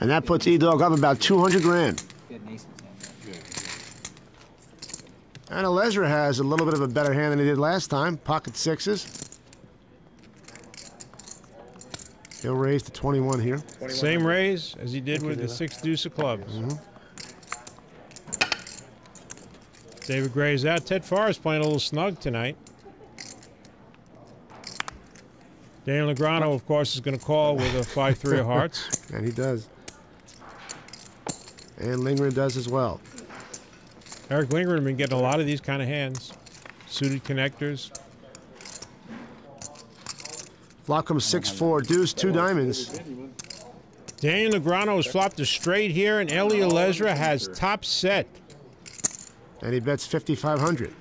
And that puts E-Dog up about 200 grand. And Alezra has a little bit of a better hand than he did last time. Pocket sixes. He'll raise to 21 here. Same raise as he did with the 6 deuce of clubs. David Gray's out. Ted Forrest playing a little snug tonight. Daniel Negreanu, of course, is going to call with a 5-3 of hearts. And he does. And Lindgren does as well. Eric Lindgren has been getting a lot of these kind of hands. Suited connectors. Flop comes 6-4, deuce, 2 diamonds. Daniel Negreanu has flopped a straight here, and Eli Alezra has top set. And he bets 5,500.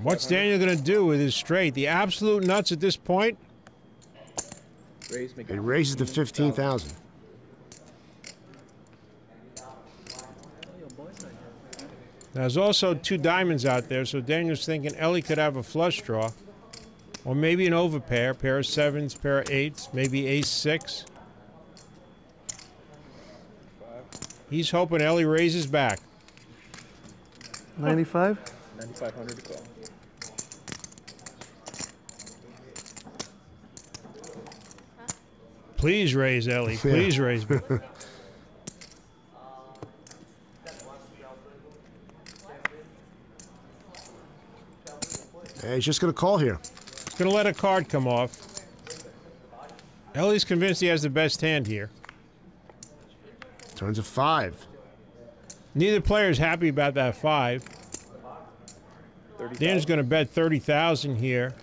What's Daniel going to do with his straight? The absolute nuts at this point? It raises to 15,000. There's also 2 diamonds out there, so Daniel's thinking Ellie could have a flush draw. Or maybe an overpair, pair of 7s, pair of 8s, maybe ace-6. He's hoping Ellie raises back. 95? 9,500 to call. Please raise, Ellie. Please raise. Hey, he's just going to call here. He's going to let a card come off. Ellie's convinced he has the best hand here. Turns a 5. Neither player's happy about that 5. Dan's going to bet 30,000 here.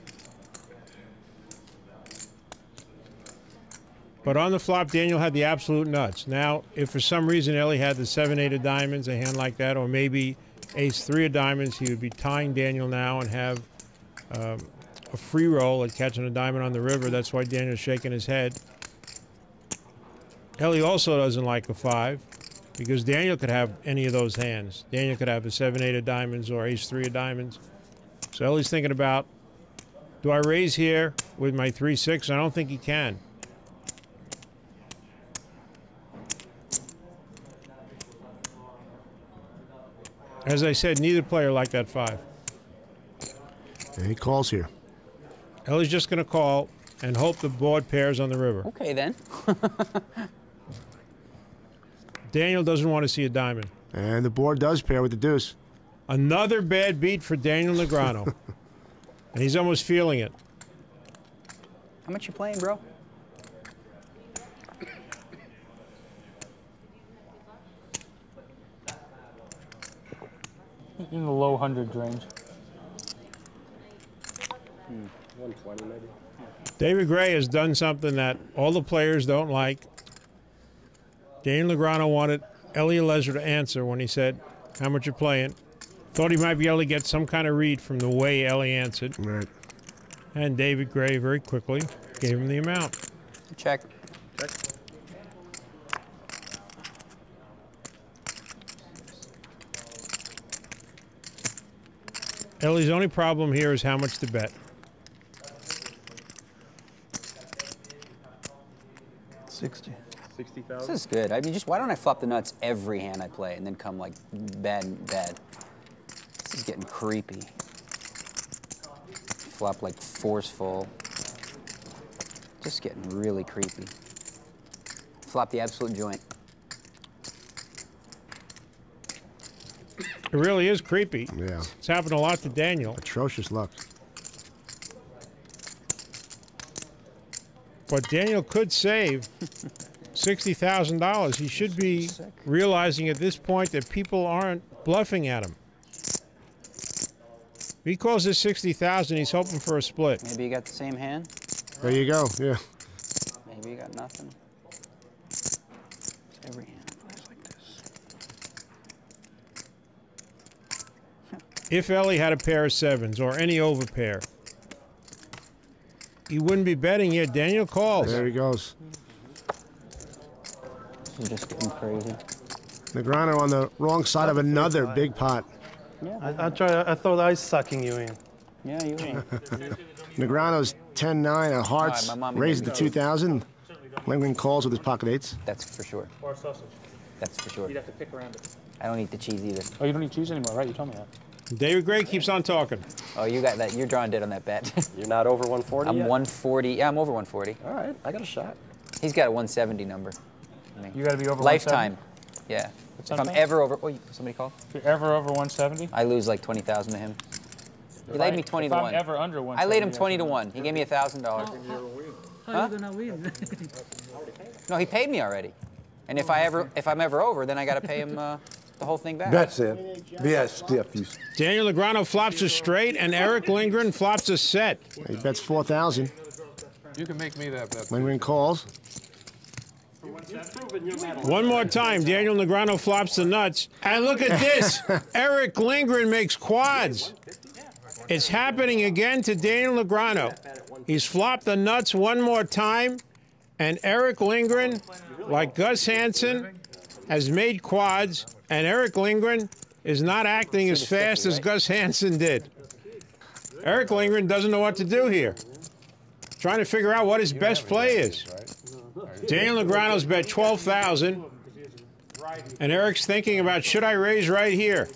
But on the flop, Daniel had the absolute nuts. Now, if for some reason Ellie had the 7-8 of diamonds, a hand like that, or maybe ace-3 of diamonds, he would be tying Daniel now and have a free roll at catching a diamond on the river. That's why Daniel's shaking his head. Ellie also doesn't like a 5 because Daniel could have any of those hands. Daniel could have a 7-8 of diamonds or ace-3 of diamonds. So Ellie's thinking about, do I raise here with my 3-6? I don't think he can. As I said, neither player liked that 5. And he calls here. Ellie's just going to call and hope the board pairs on the river. Okay, then. Daniel doesn't want to see a diamond. And the board does pair with the deuce. Another bad beat for Daniel Negreanu. And he's almost feeling it. How much you playing, bro? In the low hundreds range. 120 maybe. David Gray has done something that all the players don't like. Daniel Negreanu wanted Ellie Alezra to answer when he said, how much you playing? Thought he might be able to get some kind of read from the way Ellie answered. Right. And David Gray very quickly gave him the amount. Check. Check. Ellie's only problem here is how much to bet. 60. 60,000. This is good. I mean, just why don't I flop the nuts every hand I play and then come like bad and bad? This is getting creepy. Flop like forceful. Just getting really creepy. Flop the absolute joint. It really is creepy. Yeah. It's happened a lot to Daniel. Atrocious luck. But Daniel could save $60,000. He should be realizing at this point that people aren't bluffing at him. If he calls this 60,000, he's hoping for a split. Maybe you got the same hand. There you go. Yeah. Maybe you got nothing. Every hand plays like this. If Ellie had a pair of 7s or any overpair, he wouldn't be betting yet. Daniel calls. There he goes. You're just getting crazy. Negreanu on the wrong side of another big pot. Yeah. I thought I was sucking you in. Yeah, you are. Negreanu's 10-9 of hearts, All right, my mommy raised to 2,000. Lingering calls with his pocket eights. That's for sure. Or sausage. That's for sure. You'd have to pick around it. I don't eat the cheese either. Oh, you don't eat cheese anymore, right? You told me that. David Gray keeps on talking. Oh, you got that. You're drawing dead on that bet. You're not over 140 I'm yet? 140. Yeah, I'm over 140. All right, I got a shot. He's got a 170 number. I mean, You got to be over lifetime. Yeah. If I'm something? ever over, oh, somebody called? If you're ever over 170? I lose like 20,000 to him. He laid me 20 to if 1. I'm ever under 170. I laid him 20 to 1. He gave me $1,000. How are you gonna win? No, he paid me already. And if I'm ever over, then I got to pay him the whole thing back. That's it. Yeah, stiff. Daniel Negreanu flops a straight, and Eric Lindgren flops a set. He bets 4,000. You can make me that bet. Lingering calls. One more time, Daniel Negreanu flops the nuts. And look at this. Eric Lindgren makes quads. It's happening again to Daniel Negreanu. He's flopped the nuts one more time, and Eric Lindgren, like Gus Hansen, has made quads, and Eric Lindgren is not acting as fast as Gus Hansen did. Eric Lindgren doesn't know what to do here. Trying to figure out what his best play is. Daniel Negreanu's bet 12,000, and Eric's thinking about, should I raise right here?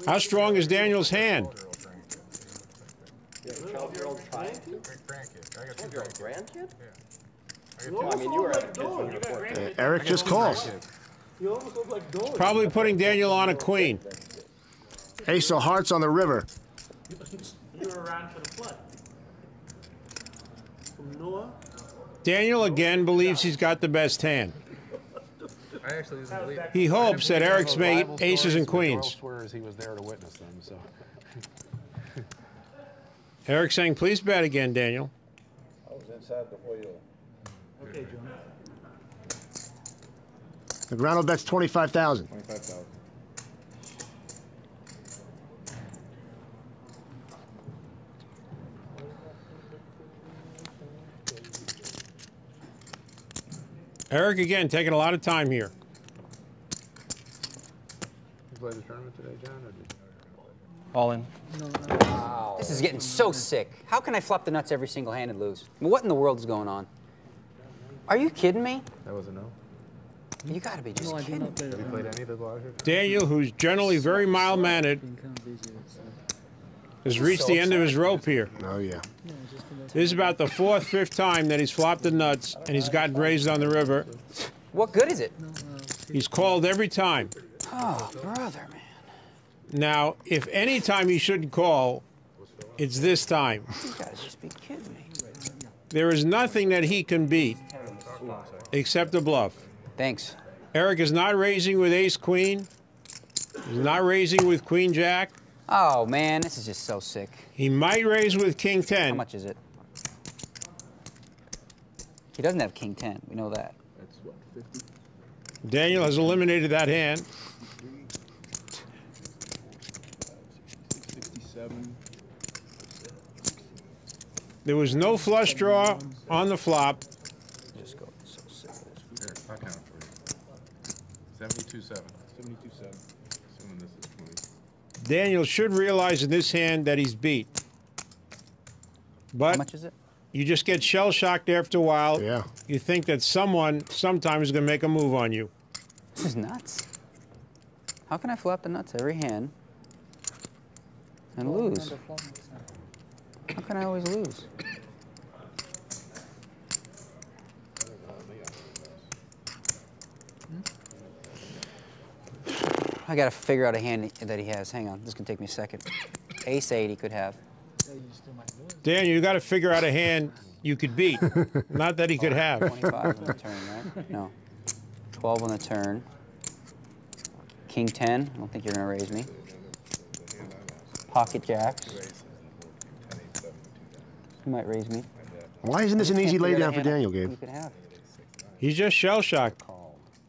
How strong is Daniel's hand? Eric just calls. Probably putting Daniel on a queen. Ace of hearts on the river. You were around for the flood. From Noah? Daniel again believes he's got the best hand. He hopes that Eric's made aces and queens. He was there to witness them, so. Eric's saying, please bet again, Daniel. I was inside the wheel. Okay, John. Negreanu bets 25,000. 25,000. Eric again taking a lot of time here. You played the tournament today, John, or did you? All in. This is getting so sick. How can I flop the nuts every single hand and lose? I mean, what in the world is going on? Are you kidding me? That was a no. You got to be just No, I did kidding. not play Have you played any of the larger? Daniel, who's generally very mild-mannered, has reached the end of his rope here. Oh, yeah. This is about the fourth, fifth time that he's flopped the nuts and he's gotten raised on the river. What good is it? He's called every time. Oh, brother, man. Now, if any time he shouldn't call, it's this time. You got to just be kidding me. There is nothing that he can beat except a bluff. Thanks. Eric is not raising with ace-queen. He's not raising with queen-jack. Oh, man, this is just so sick. He might raise with How king-10. much is it? He doesn't have king 10. We know that. That's what, 50? Daniel has eliminated that hand. 67. There was no flush draw on the flop. Just go so sick. Here, I'll count for you. 72-7. 72-7. Assuming this is 20. Daniel should realize in this hand that he's beat. How But much is it? you just get shell-shocked after a while. Yeah. You think that someone sometime is going to make a move on you. This is nuts. How can I flop the nuts every hand and lose? How can I always lose? I gotta figure out a hand that he has. Hang on, this can take me a second. Ace 8 he could have. Daniel, you got to figure out a hand you could beat. Not that he could have. 25 on the turn, right? No. 12 on the turn. King 10. I don't think you're gonna raise me. Pocket jacks. You might raise me. Why isn't this an easy laydown for Daniel, You Gabe? could have. He's just shell-shocked.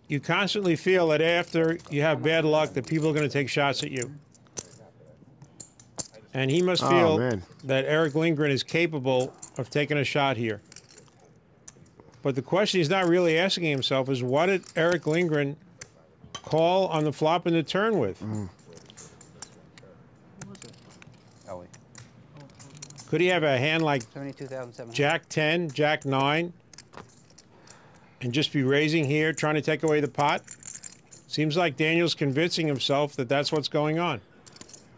You constantly feel that after you have bad luck that people are going to take shots at you. And he must feel that Eric Lindgren is capable of taking a shot here. But the question he's not really asking himself is, what did Eric Lindgren call on the flop and the turn with? Oh, wait. Could he have a hand like 72,700. Jack 10, Jack 9, and just be raising here, trying to take away the pot? Seems like Daniel's convincing himself that that's what's going on.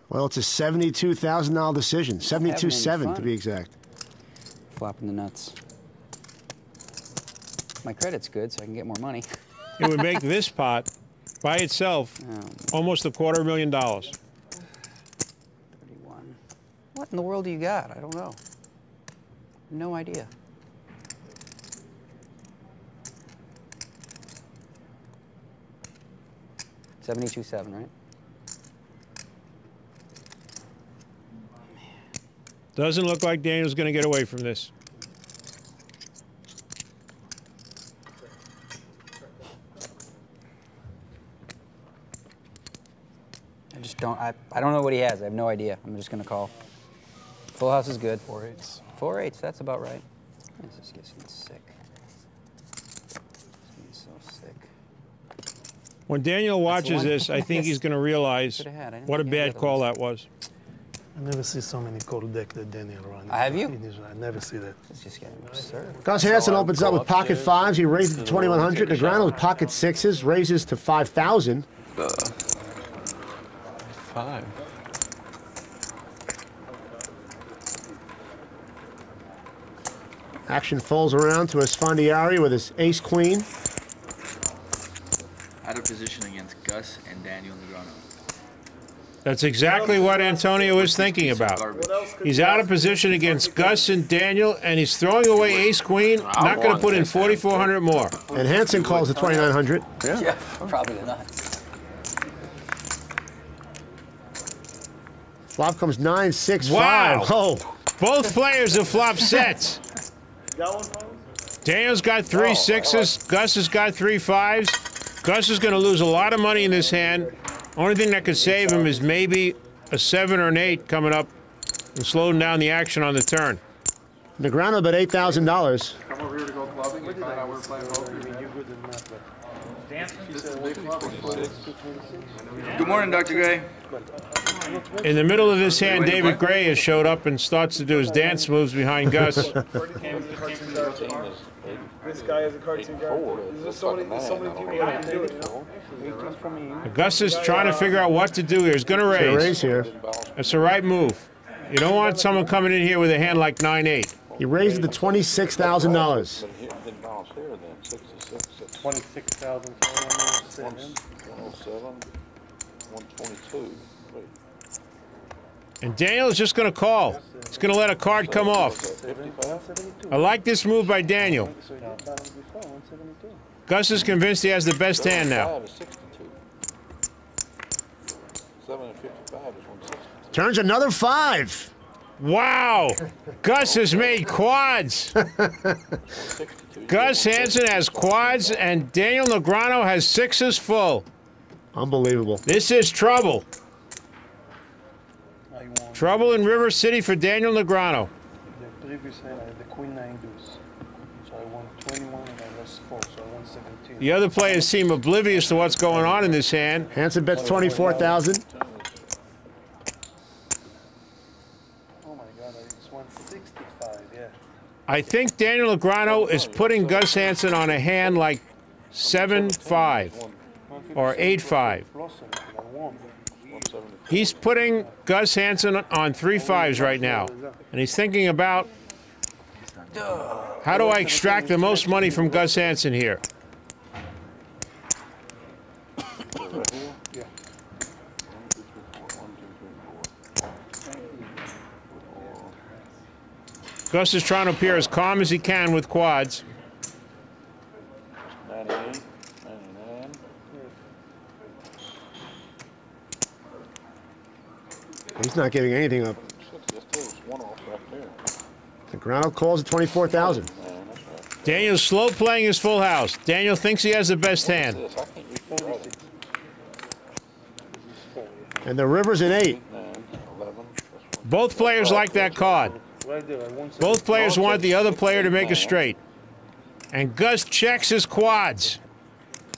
Well, it's a $72,000 decision. 72.7 to be exact. Flopping the nuts. My credit's good, so I can get more money. It would make this pot, by itself, almost $250,000. 31. What in the world do you got? I don't know. No idea. $72.7, right? Doesn't look like Daniel's going to get away from this. I just don't. I don't know what he has. I have no idea. I'm just going to call. Full house is good. 4-8s. 4-8s. That's about right. This just gets me sick. It's getting so sick. When Daniel watches this, I think he's going to realize what a bad call that was. I never see so many cold decks that Daniel runs. Have you? I never see that. It's just getting absurd. Gus Hansen opens up with pocket fives. He raises to 2,100. Negrano with pocket sixes, raises to 5,000. 5. Action folds around to Esfandiari with his ace-queen. Out of position against Gus and Daniel Negrano. That's exactly what Antonio is thinking about. He's out of position against Gus and Daniel, and he's throwing away ace-queen, not going to put in 4,400 more. And Hansen calls the 2,900. Yeah, probably not. Flop comes 9-6-5. Wow. Oh. Both players have flopped sets. Daniel's got 3 sixes. Gus has got 3 fives. Gus is going to lose a lot of money in this hand. Only thing that could save him is maybe a 7 or an 8 coming up and slowing down the action on the turn. Negrano bet $8,000. Come over here to go clubbing. You find out we're playing poker. Good morning, Dr. Gray. In the middle of this hand, David Gray has showed up and starts to do his dance moves behind Gus. This guy is a cartoon character. There's so many people that can do it, you know? Gus is trying to figure out what to do here. He's going to raise. Here. That's the right move. You don't want someone coming in here with a hand like 9-8. He raised to $26,000. 26,407. And Daniel is just going to call. He's going to let a card come off. I like this move by Daniel. Gus is convinced he has the best hand now. Turns another 5. Wow! Gus has made quads. Gus Hansen has quads, and Daniel Negrano has 6s full. Unbelievable. This is trouble. Trouble in River City for Daniel Negrano. The previous hand I had the queen 9 deuce. So I won 21 and I lost 4, so I won 17. The other players seem oblivious to what's going on in this hand. Hansen bets 24,000. Oh my god, I just won 65, yeah. I think Daniel Negrano is putting Gus Hansen on a hand like 7-5 or 8-5. He's putting Gus Hansen on 3 5s right now, and he's thinking about how do I extract the most money from Gus Hansen here. Gus is trying to appear as calm as he can with quads. 98, 99. He's not giving anything up. Negrano calls at 24,000. Daniel's slow playing his full house. Daniel thinks he has the best hand. And the river's an 8. Both players like that card. Both players want the other player to make a straight. And Gus checks his quads.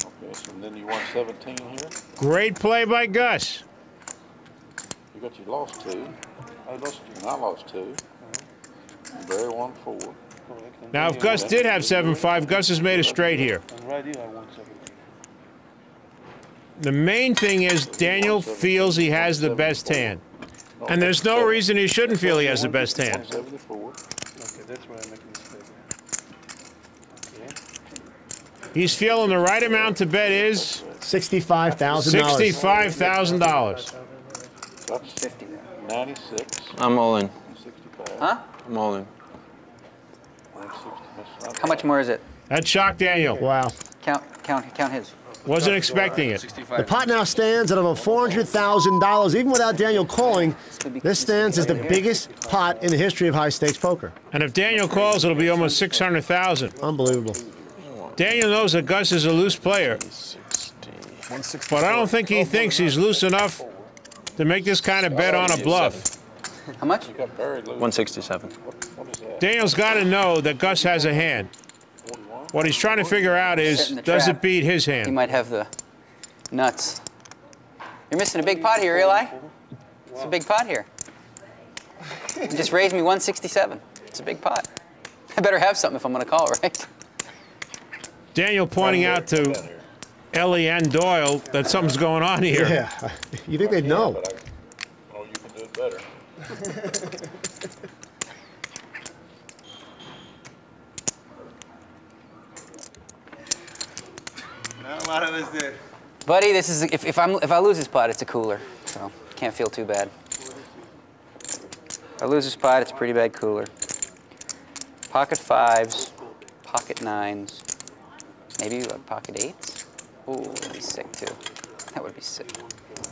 Okay, so then you won 17 here. Great play by Gus. You lost 2. I lost 2. And I lost 2. And Barry won 4. correct. And Now, if Daniel Gus did have 7-5, Gus has made a straight here. And right here, I want 17. The main thing is Daniel feels he has the best hand. And there's no reason he shouldn't feel he has the best hand. 174. Okay, that's where I make a mistake. Okay. He's feeling the right amount to bet is $65,000. $65,000. That's 50. 96. I'm all in. 65. Huh? I'm all in. 160. How much more is it? That shocked Daniel. Wow. Count his. Wasn't expecting it. The pot now stands at over $400,000. Even without Daniel calling, this stands as the biggest pot in the history of high-stakes poker. And if Daniel calls, it'll be almost 600,000. Unbelievable. Daniel knows that Gus is a loose player, but I don't think he thinks he's loose enough to make this kind of bet on a bluff. How much? 167. Daniel's got to know that Gus has a hand. What he's trying to figure out is, does it beat his He hand? might have the nuts. You're missing a big pot here, Eli. It's a big pot here. You just raised me 167. It's a big pot. I better have something if I'm going to call, right? Daniel pointing out to Ellie and Doyle that something's going on here. Yeah. You think they'd know? Oh, you can do it better. Not a lot of us did. Buddy, this is if I lose this pot, it's a cooler, so can't feel too bad. If I lose this pot, it's a pretty bad cooler. Pocket fives, pocket nines, maybe like pocket eights. Ooh, that'd be sick too. That would be sick.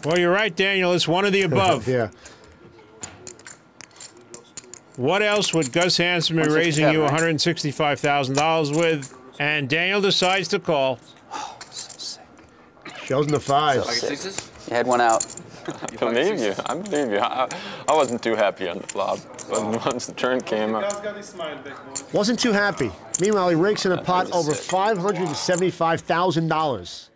Well, you're right, Daniel. It's one of the above. Yeah. What else would Gus Hansen be raising you $165,000 with? And Daniel decides to call. Oh, so sick. Shows in the fives. Pocket sixes? You had one out. I believe you. I believe you. I wasn't too happy on the flop, but once the turn came up. Wasn't too happy. Meanwhile, he rakes in a pot over $575,000.